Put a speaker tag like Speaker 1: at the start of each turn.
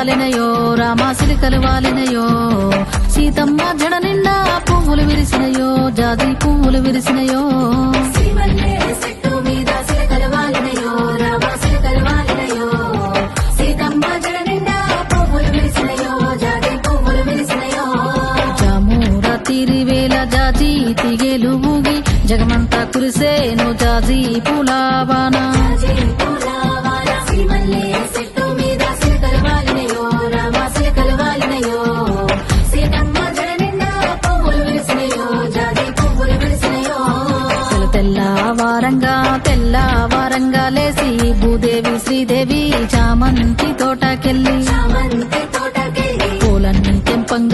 Speaker 1: వాలినయో రామ సిలికలు వాలినయో సీతమ్మ జడ నిండా పువ్వులు విరిసినయో జాజి పువ్వులు విరిసినయో జాజి తీగేలు ఊగి జగమంతా కురిసేను జాజి పూలవాన తెల్లవారంగా లేసి భూదేవి శ్రీదేవి చామంతి తోటకెళ్ళి